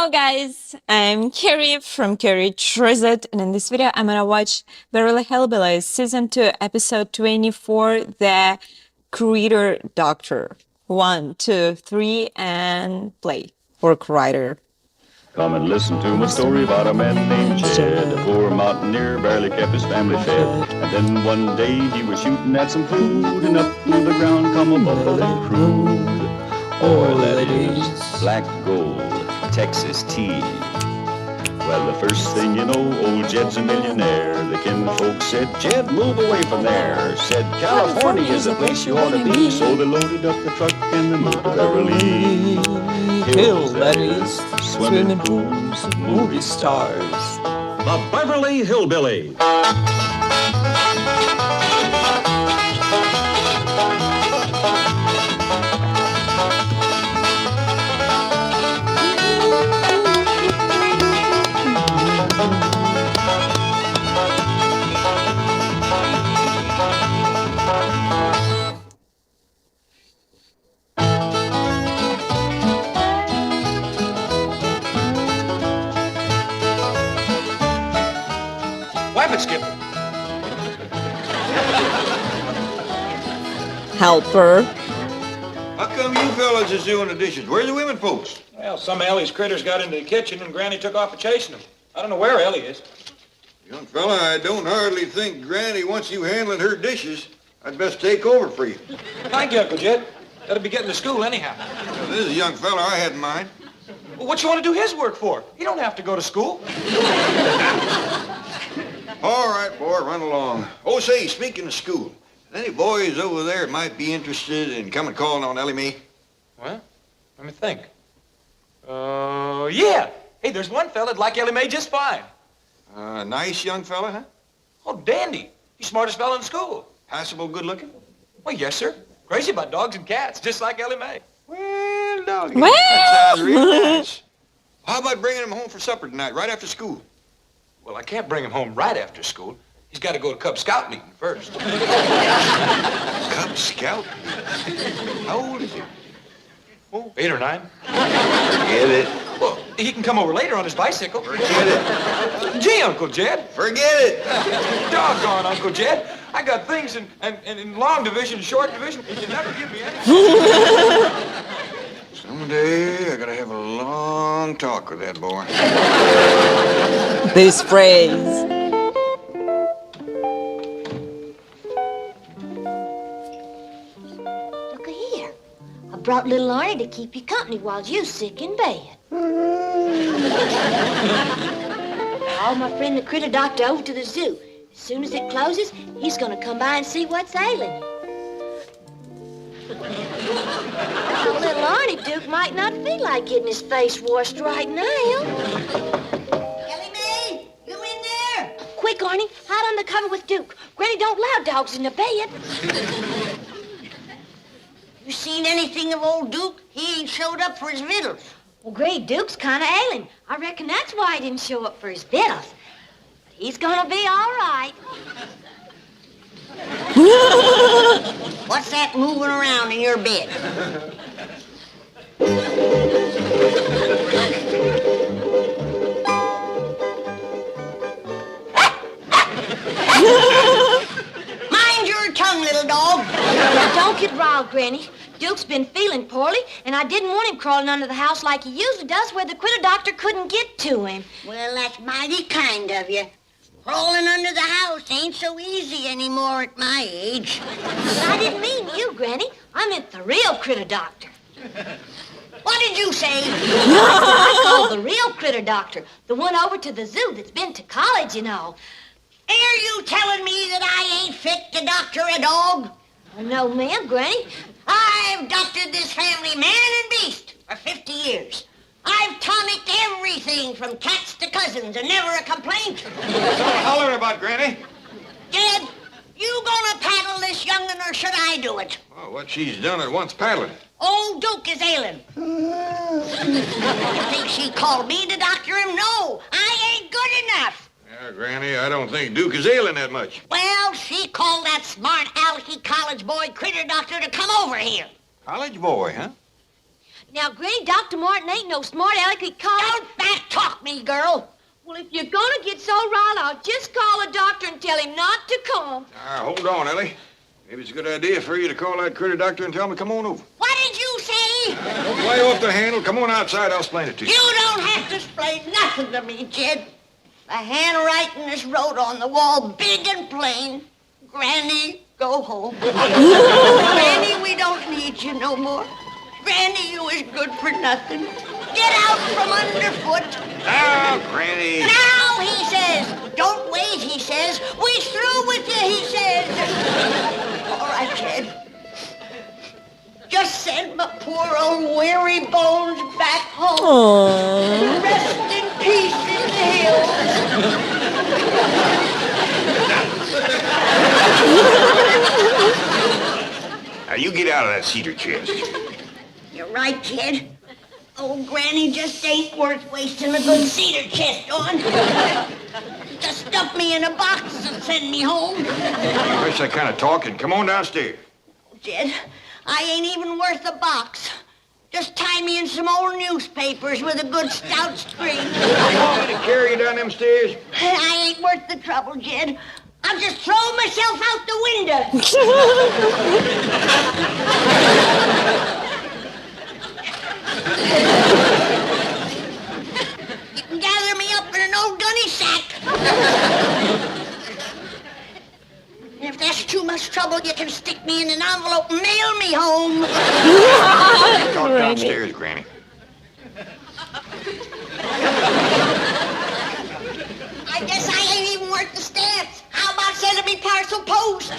Hello guys, I'm Carrie from Carrie Trizet, and in this video I'm gonna watch Beverly Hillbillies Season 2 Episode 24, The Creator Doctor. 1, 2, 3, and play. Or Crider. Come and listen to my story about a man named Jed. A poor mountaineer barely kept his family fed. And then one day he was shooting at some food, and up to the ground come a buffalo crude. Oil, that is, black gold, Texas tea. Well, the first thing you know, old Jed's a millionaire. The kinfolk said, Jed, move away from there. Said, California is the place you ought to be. So they loaded up the truck and they moved to Beverly Hills, that is, swimming pools, movie stars. The Beverly Hillbillies. Skipper. Helper. How come you fellas is doing the dishes? Where's the women folks? Well, some of Ellie's critters got into the kitchen and Granny took off chasing them. I don't know where Ellie is. Young fella, I don't hardly think Granny wants you handling her dishes. I'd best take over for you. Thank you, Uncle Jed. Gotta be getting to school anyhow. Now, this is a young fella I had in mind. Well, what you want to do his work for? He don't have to go to school. All right, boy, run along. Oh, say, speaking of school, any boys over there might be interested in coming calling on Ellie Mae? Well, let me think. Yeah. Hey, there's one fella'd like Ellie Mae just fine. Nice young fella, huh? Oh, dandy. He's smartest fella in school. Passable good looking? Well, yes, sir. Crazy about dogs and cats, just like Ellie Mae. Well, doggy. Well. That sounds real nice. How about bringing him home for supper tonight, right after school? Well, I can't bring him home right after school. He's got to go to Cub Scout meeting first. Cub Scout? How old is he? Oh, 8 or 9. Forget it. Well, he can come over later on his bicycle. Forget it. Gee, Uncle Jed. Forget it. Doggone, Uncle Jed. I got things in long division and short division. You never give me anything. Someday I gotta have a long talk with that boy. This phrase. Look here. I brought little Arnie to keep you company while you're sick in bed. Called my friend the critter doctor over to the zoo. As soon as it closes, he's gonna come by and see what's ailing you. Little Arnie Duke might not feel like getting his face washed right now. Ellie Mae, you in there? Quick, Arnie, hide under cover with Duke. Granny don't allow dogs in the bed. You seen anything of old Duke? He ain't showed up for his victuals. Well, Great Duke's kind of ailing. I reckon that's why he didn't show up for his victuals. But he's gonna be all right. What's that moving around in your bed? Mind your tongue, little dog. Now, don't get riled, Granny. Duke's been feeling poorly, and I didn't want him crawling under the house like he usually does where the critter doctor couldn't get to him. Well, that's mighty kind of you. Crawling under the house ain't so easy anymore at my age. But I didn't mean you, Granny. I meant the real critter doctor. What did you say? I called the real critter doctor, the one over to the zoo that's been to college, you know. Are you telling me that I ain't fit to doctor a dog? Oh, no, ma'am, Granny. I've doctored this family man and beast for 50 years. I've tonicked everything from cats to cousins and never a complaint. Holler about, Granny. Dad, you gonna paddle this young'un or should I do it? Well, what she's done at once paddling. Old Duke is ailing. You think she called me to doctor him? No, I ain't good enough. Yeah, Granny, I don't think Duke is ailing that much. Well, she called that smart alecky college boy critter doctor to come over here. College boy, huh? Now, Granny, Dr. Martin ain't no smart aleck. He called... Don't back talk me, girl. Well, if you're gonna get so riled, I'll just call a doctor and tell him not to come. Hold on, Ellie. Maybe it's a good idea for you to call that critter doctor and tell him to come on over. What did you say? Don't play off the handle. Come on outside. I'll explain it to you. You don't have to explain nothing to me, Jed. The handwriting is wrote on the wall big and plain. Granny, go home. Granny, we don't need you no more. Granny, you is good for nothing. Get out from underfoot. Now, Granny. Now, he says. Don't wait, he says. We through with you, he says. All right, Jed. Just send my poor old weary bones back home. Aww. Rest in peace in the hills. Now, you get out of that cedar chest. You're right, Jed. Old Granny just ain't worth wasting a good cedar chest on. Just stuff me in a box and send me home. That's that kind of talking. Come on downstairs. Jed, I ain't even worth a box. Just tie me in some old newspapers with a good stout string. You want me to carry you down them stairs? I ain't worth the trouble, Jed. I'll just throw myself out the window. You can gather me up in an old gunny sack. And if that's too much trouble, you can stick me in an envelope and mail me home. Talk downstairs, Granny. I guess I ain't even worth the stamps. How about sending me parcel post?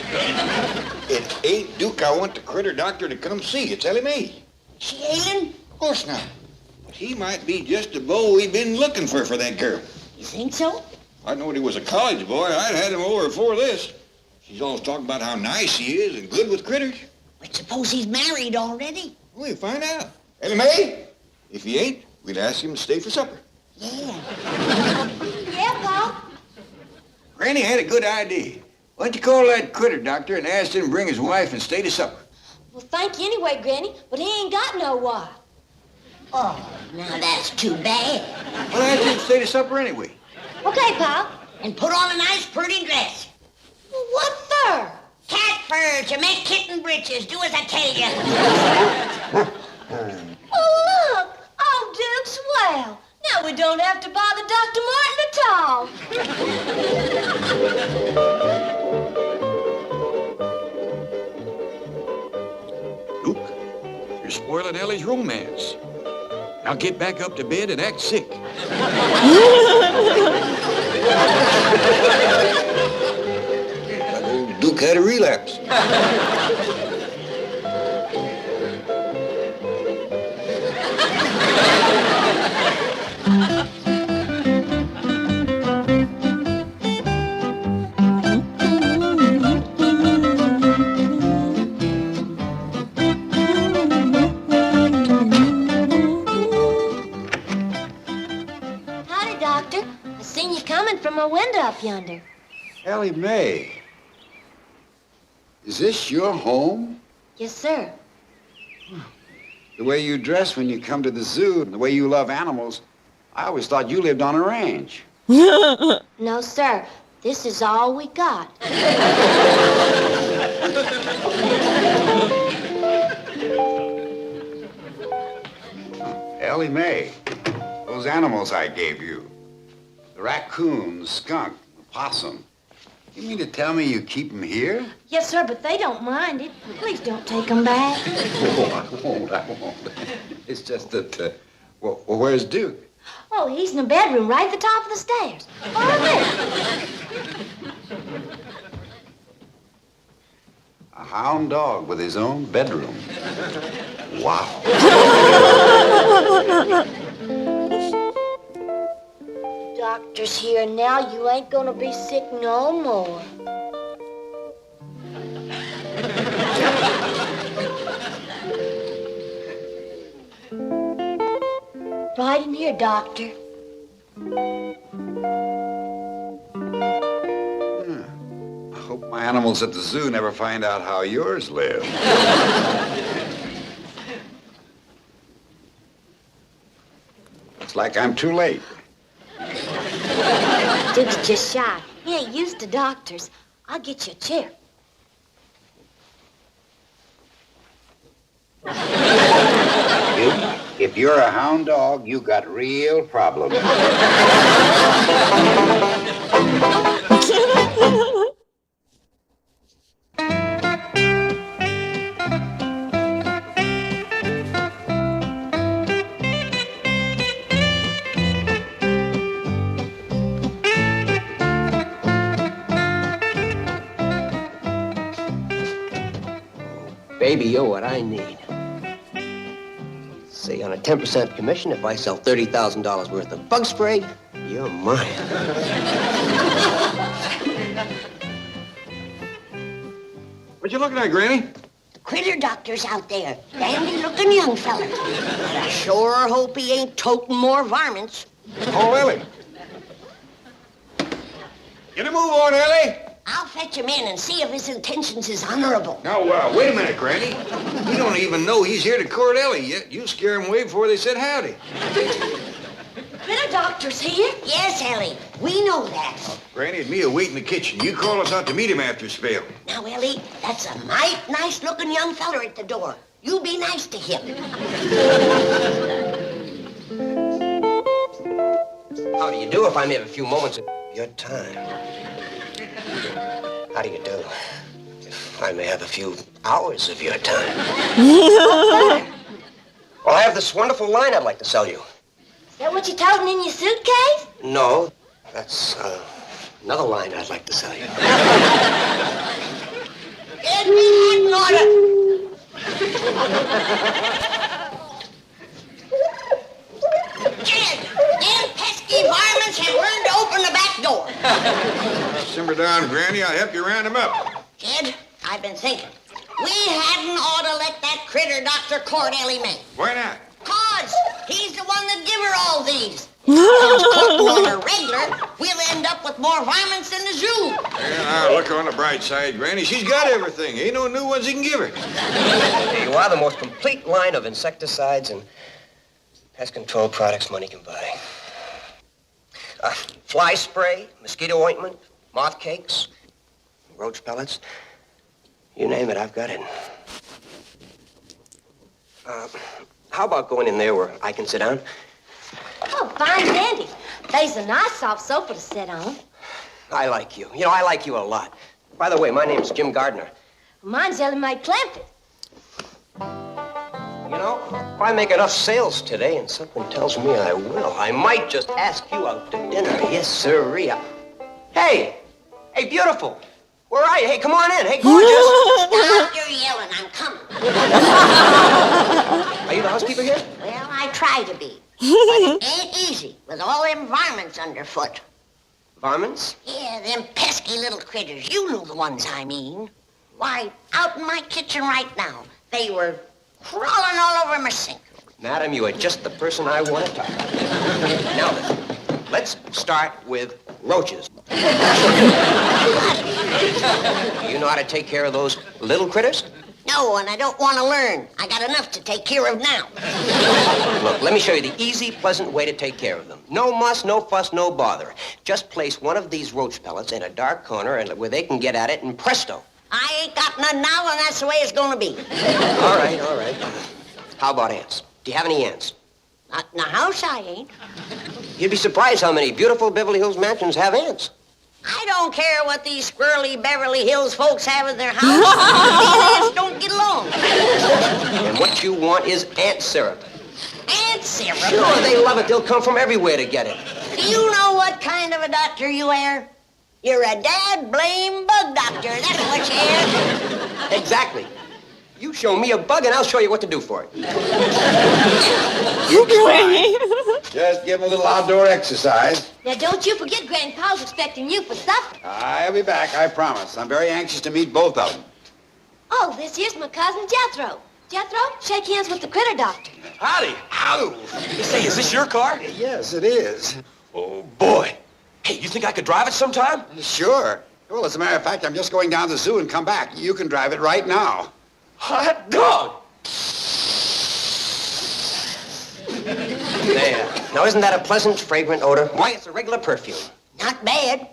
It ain't Duke I want the critter doctor to come see. It's Ellie Mae. She ailing? Of course not. But he might be just the beau we've been looking for that girl. You think so? I knowed he was a college boy. I'd had him over before this. She's always talking about how nice he is and good with critters. But suppose he's married already? We'll find out. Ellie Mae, if he ain't, we'd ask him to stay for supper. Yeah. Yeah, Pop? Granny had a good idea. Why don't you call that critter doctor and ask him to bring his wife and stay to supper? Well, thank you anyway, Granny, but he ain't got no wife. Oh, now that's too bad. Well, ask him to stay to supper anyway. Okay, Pop. And put on a nice pretty dress. Well, what for? Cat fur to make kitten breeches. Do as I tell you. Oh, look! Oh, Duke, swell. Now we don't have to bother Dr. Martin at all. Duke, you're spoiling Ellie's romance. Now get back up to bed and act sick. Old Duke had a relapse. Howdy, Doctor. I seen you coming from my window up yonder. Ellie Mae, is this your home? Yes, sir. The way you dress when you come to the zoo and the way you love animals, I always thought you lived on a ranch. No, sir. This is all we got. Ellie Mae, those animals I gave you, the raccoon, the skunk, the possum, you mean to tell me you keep them here? Yes, sir, but they don't mind it. Please don't take them back. Oh, I won't. It's just that, well, where's Duke? Oh, he's in the bedroom right at the top of the stairs. Over there. A hound dog with his own bedroom. Wow. Doctor's here now. You ain't gonna be sick no more. Right in here, Doctor. I hope my animals at the zoo never find out how yours live. Looks like I'm too late. Duke's just shy. He ain't used to doctors. I'll get you a chair. If you're a hound dog, you got real problems. Baby, you're what I need. Say, on a 10% commission, if I sell $30,000 worth of bug spray, you're mine. What you looking at, Granny? The critter doctor's out there. Dandy-looking young fella. But I sure hope he ain't toting more varmints. Oh, Ellie. Get a move on, Ellie. I'll fetch him in and see if his intentions is honorable. Now, wait a minute, Granny. We don't even know he's here to court Ellie yet. You scare him away before they said howdy. Critter doctor's here. Yes, Ellie, we know that. Granny and me will wait in the kitchen. You call us out to meet him after a spell. Now, Ellie, that's a might nice-looking young fella at the door. You be nice to him. How do you do if I may have a few moments of your time? How do you do if I may have a few hours of your time? Well, I have this wonderful line I'd like to sell you. Is that what you're toting in your suitcase? No, that's another line I'd like to sell you. Get me in order. Jed, them pesky varmints have learned to open the back door. Simmer down, Granny. I'll help you round him up. Jed, I've been thinking. We hadn't ought to let that critter doctor court Ellie Mae. Why not? 'Cause he's the one that give her all these. On a regular, we'll end up with more varmints in the zoo. Well, now, look on the bright side, Granny. She's got everything. Ain't no new ones he can give her. Here you are, the most complete line of insecticides and pest control products money can buy. Fly spray, mosquito ointment, moth cakes, roach pellets. You name it, I've got it. How about going in there where I can sit down? Oh, fine dandy. There's a nice soft sofa to sit on. I like you. You know, I like you a lot. By the way, my name's Jim Gardner. Mine's Ellie Mae Clampett. You know, if I make enough sales today, and something tells me I will, I might just ask you out to dinner. Yes, sirree. Hey! Hey, beautiful! Where are you? Hey, come on in. Hey, gorgeous! Stop your yelling, I'm coming. Are you the housekeeper here? Well, I try to be. But it ain't easy with all them varmints underfoot. Varmints? Yeah, them pesky little critters. You know the ones I mean. Why, out in my kitchen right now, they were crawling all over my sink. Madam, you are just the person I want to talk to. Now then, let's start with roaches. You know how to take care of those little critters? No, and I don't want to learn. I got enough to take care of now. Look, let me show you the easy, pleasant way to take care of them. No muss, no fuss, no bother. Just place one of these roach pellets in a dark corner and where they can get at it, and presto. I ain't got none now, and that's the way it's going to be. All right, all right. How about ants? Do you have any ants? Not in the house, I ain't. You'd be surprised how many beautiful Beverly Hills mansions have ants. I don't care what these squirrely Beverly Hills folks have in their house. These ants don't get along. And what you want is ant syrup. Ant syrup? Sure, they love it. They'll come from everywhere to get it. Do you know what kind of a doctor you are? You're a dad-blame bug doctor. That's what you are. Exactly. You show me a bug and I'll show you what to do for it. Just give him a little outdoor exercise. Now, don't you forget Grandpa's expecting you for supper. I'll be back, I promise. I'm very anxious to meet both of them. Oh, this here's my cousin Jethro. Jethro, shake hands with the critter doctor. Howdy. Ow. Say, is this your car? Yes, it is. Oh, boy. Hey, you think I could drive it sometime? Sure. Well, as a matter of fact, I'm just going down to the zoo and come back. You can drive it right now. Hot dog. There. Now, isn't that a pleasant, fragrant odor? Why, it's a regular perfume. Not bad.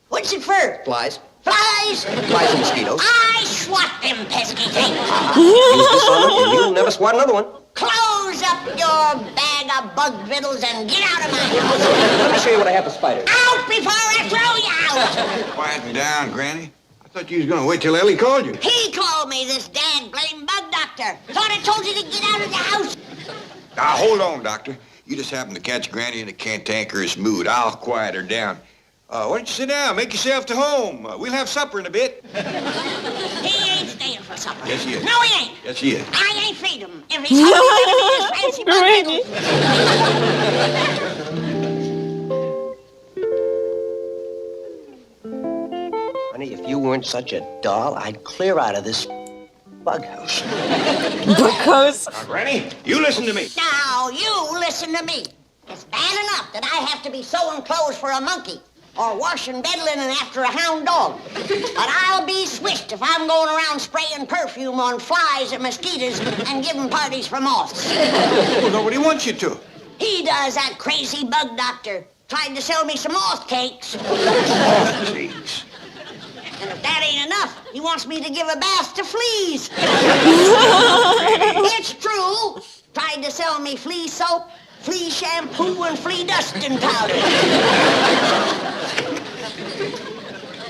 What's it for? Flies. Flies! Flies and mosquitoes. I swat them pesky things. Use this on them, and you'll never swat another one. Close up your bag of bug vittles and get out of my house. Let me show you what I have for spiders. Out before I throw you out! Quieten down, Granny. I thought you was gonna wait till Ellie called you. He called me this dad blame bug doctor. Thought I told you to get out of the house. Now, hold on, Doctor. You just happened to catch Granny in a cantankerous mood. I'll quiet her down. Why don't you sit down? Make yourself to home. We'll have supper in a bit. He ain't staying for supper. Yes, he is. No, he ain't. Yes, he is. I ain't feed him. If he's hungry, his fancy bug Granny. vittles. Honey, if you weren't such a doll, I'd clear out of this bug house. Because Now, Granny, you listen to me. Now, you listen to me. It's bad enough that I have to be sewing clothes for a monkey or washing bed linen after a hound dog. But I'll be swished if I'm going around spraying perfume on flies and mosquitoes and giving parties for moths. Well, nobody wants you to. He does, that crazy bug doctor. Tried to sell me some moth cakes. Jeez. And if that ain't enough, he wants me to give a bath to fleas. It's true. Tried to sell me flea soap, flea shampoo, and flea dusting powder.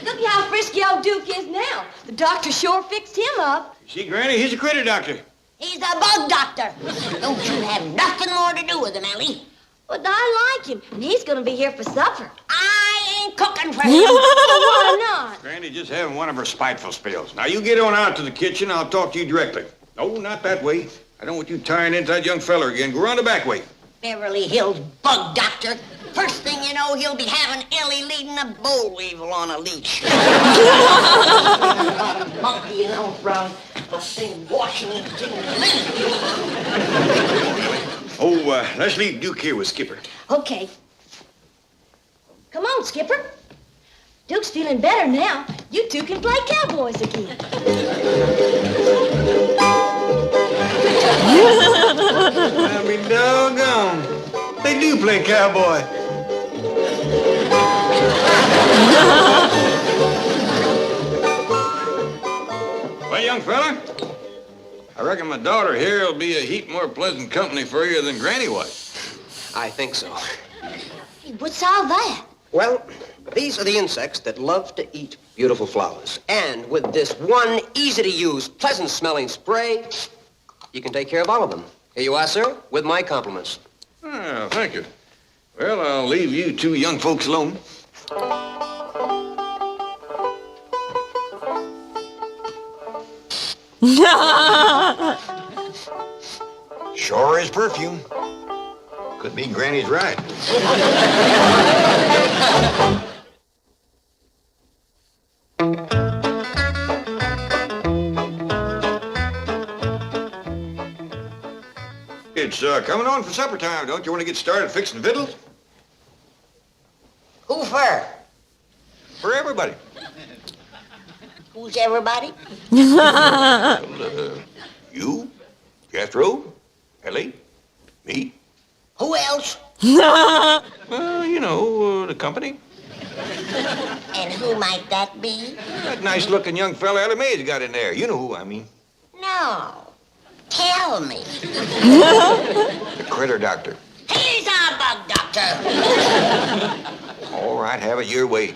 Look how frisky old Duke is now. The doctor sure fixed him up. See, Granny, he's a critter doctor. He's a bug doctor. Don't you have nothing more to do with him, Ellie. But I like him, and he's gonna be here for supper. I ain't cooking for him. Why not? Granny just having one of her spiteful spells. Now, you get on out to the kitchen. I'll talk to you directly. No, not that way. I don't want you tying into that young fella again. Go around the back way. Beverly Hills bug doctor. First thing you know, he'll be having Ellie leading a boll weevil on a leash. Monkey, you know, from a thing Washington. Oh, let's leave Duke here with Skipper. Okay. Come on, Skipper. Duke's feeling better now. You two can play cowboys again. I'll be doggone. They do play cowboy. Well, young fella, I reckon my daughter here will be a heap more pleasant company for you than Granny was. I think so. Hey, what's all that? Well, these are the insects that love to eat beautiful flowers. And with this one easy-to-use, pleasant-smelling spray, you can take care of all of them. Here you are, sir, with my compliments. Oh, thank you. Well, I'll leave you two young folks alone. Sure is perfume. Could be Granny's right. It's coming on for supper time. Don't you want to get started fixing victuals? Who for? For everybody. Who's everybody? You, Jethro, Ellie, me. Who else? Well, you know, the company. And who might that be? That nice-looking young fella Ellie Mae's got in there. You know who I mean. No. Tell me. The critter doctor. He's our bug doctor. All right, have it your way.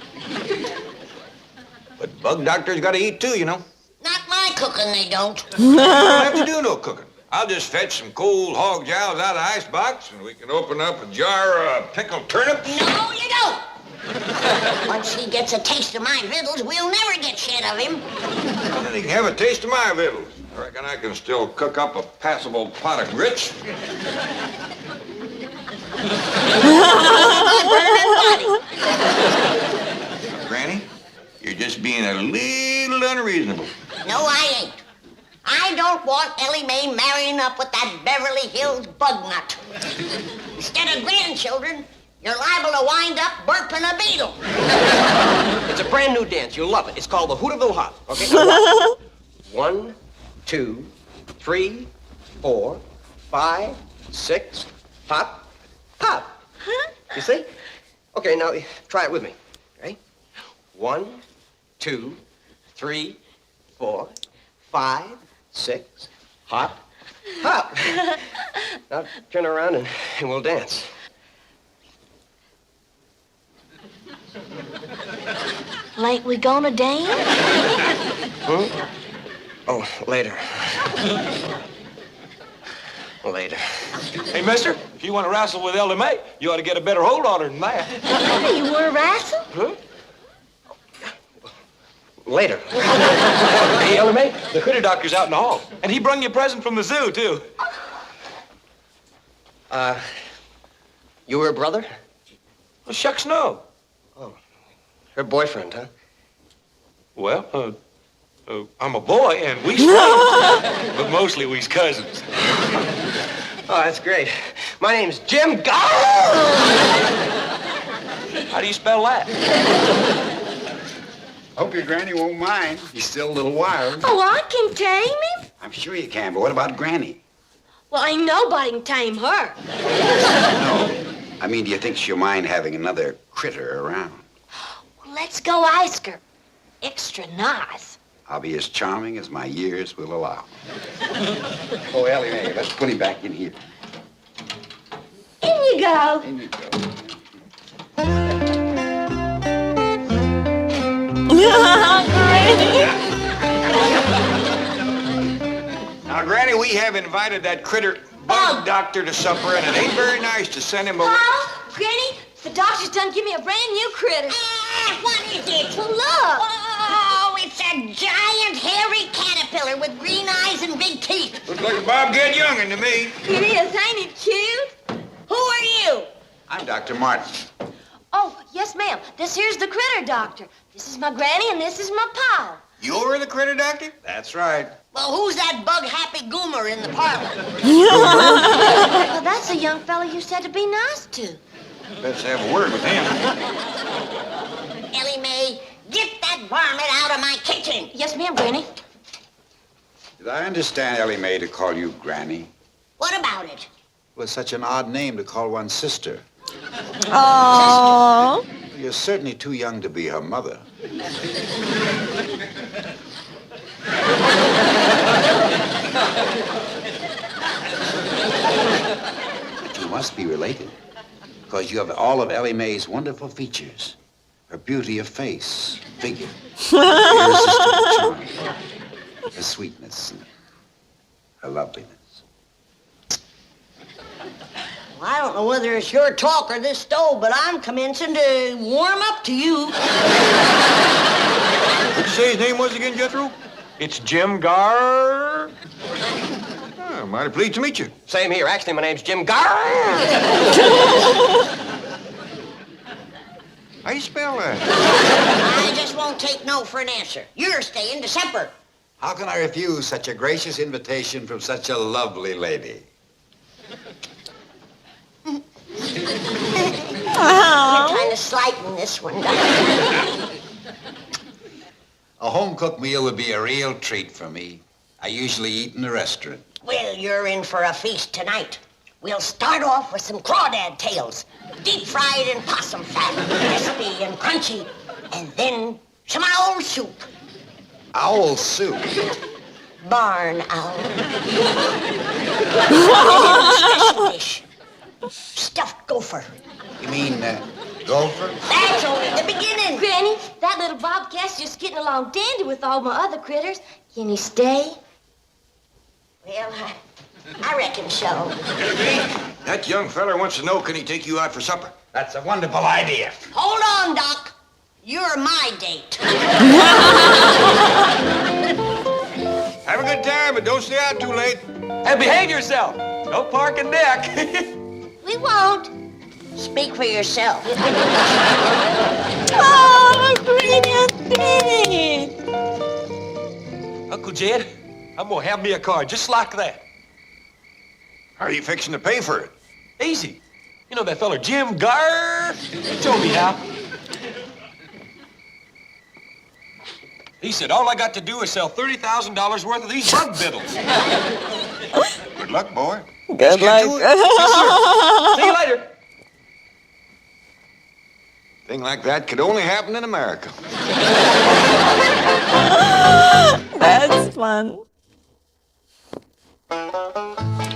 But bug doctors got to eat too, you know. Not my cooking, they don't. You don't have to do no cooking. I'll just fetch some cold hog jowls out of the icebox, and we can open up a jar of pickled turnips. No, you don't. Once he gets a taste of my victuals, we'll never get shit of him. And then he can have a taste of my victuals. I reckon I can still cook up a passable pot of grits. Granny, you're just being a little unreasonable. No, I ain't. I don't want Ellie Mae marrying up with that Beverly Hills bug nut. Instead of grandchildren, you're liable to wind up burping a beetle. It's a brand new dance. You'll love it. It's called the Hooterville Hop. Okay? Now, 1, 2, 3, 4, 5, 6, hop, hop. You see? Okay, now try it with me. Ready? 1, 2, 3, 4, 5, 6. Hop. Hop. Now turn around and we'll dance. Ain't we gonna dance? Hmm? Oh, later. Later. Hey, mister, if you want to wrestle with Elder May, you ought to get a better hold on her than that. Hey, you wanna wrestle? Huh? Later. Hey, Elder May, the critter doctor's out in the hall. And he brung you a present from the zoo, too. You were a brother? Well, shucks, no. Her boyfriend, huh? Well, I'm a boy, and we's friends. But mostly we's cousins. Oh, that's great. My name's Jim Gar. How do you spell that? Hope your granny won't mind. He's still a little wild. Oh, I can tame him. I'm sure you can, but what about Granny? Well, ain't nobody can tame her. No. I mean, do you think she'll mind having another critter around? Well, let's go ask her. Extra nice. I'll be as charming as my years will allow. Oh, Ellie Mae, let's put him back in here. In you go. In you go. Now, Granny, we have invited that critter bug doctor to supper, and it ain't very nice to send him away. Oh, Granny, the doctor's done give me a brand new critter. What is it? Well, look. Oh, it's a giant hairy caterpillar with green eyes and big teeth. Looks like a Bobcat young'un to me. It is, ain't it cute? Who are you? I'm Dr. Martin. Oh, yes, ma'am. This here's the critter doctor. This is my granny, and this is my pal. You're the critter doctor? That's right. Well, who's that bug-happy goomer in the parlor? Well, that's a young fella you said to be nice to. Let's have a word with him. Ellie Mae, get that varmint out of my kitchen. Yes, ma'am, Granny. Did I understand, Ellie Mae, to call you Granny? What about it? Well, it's such an odd name to call one's sister. Aww. You're certainly too young to be her mother. But you must be related, because you have all of Ellie Mae's wonderful features. Her beauty of face, figure, her irresistible charm, her sweetness, and her loveliness. Well, I don't know whether it's your talk or this stove, but I'm commencing to warm up to you. What'd you say his name was again, Jethro? It's Jim Gar. Oh, mighty pleased to meet you. Same here. Actually, my name's Jim Gar. How you spell that? I just won't take no for an answer. You're staying to supper. How can I refuse such a gracious invitation from such a lovely lady? You're trying to slighten this one, Doctor. A home-cooked meal would be a real treat for me. I usually eat in a restaurant. Well, you're in for a feast tonight. We'll start off with some crawdad tails, deep-fried in possum fat, crispy and crunchy, and then some owl soup. Owl soup? Barn owl. Special dish. Stuffed gopher. You mean gopher? That's only the beginning. Granny, that little bobcat's just getting along dandy with all my other critters. Can he stay? Well, I reckon so. That young feller wants to know, can he take you out for supper? That's a wonderful idea. Hold on, Doc. You're my date. Have a good time, but don't stay out too late. And behave yourself. No parking deck. We won't. Speak for yourself. Oh, brilliant thing. Uncle Jed, I'm gonna have me a car just like that. How are you fixing to pay for it? Easy. You know that feller Jim Gar? He told me how. He said all I got to do is sell $30,000 worth of these bug biddles. Good luck, boy. Good luck. See you later. Thing like that could only happen in America. That's fun.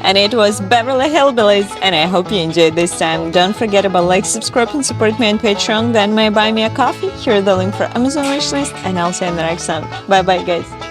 And it was Beverly Hillbillies, and I hope you enjoyed this time. Don't forget about like, subscribe, and support me on Patreon. Then may buy me a coffee. Here is the link for Amazon wishlist, and I'll see you in the next time. Bye bye, guys.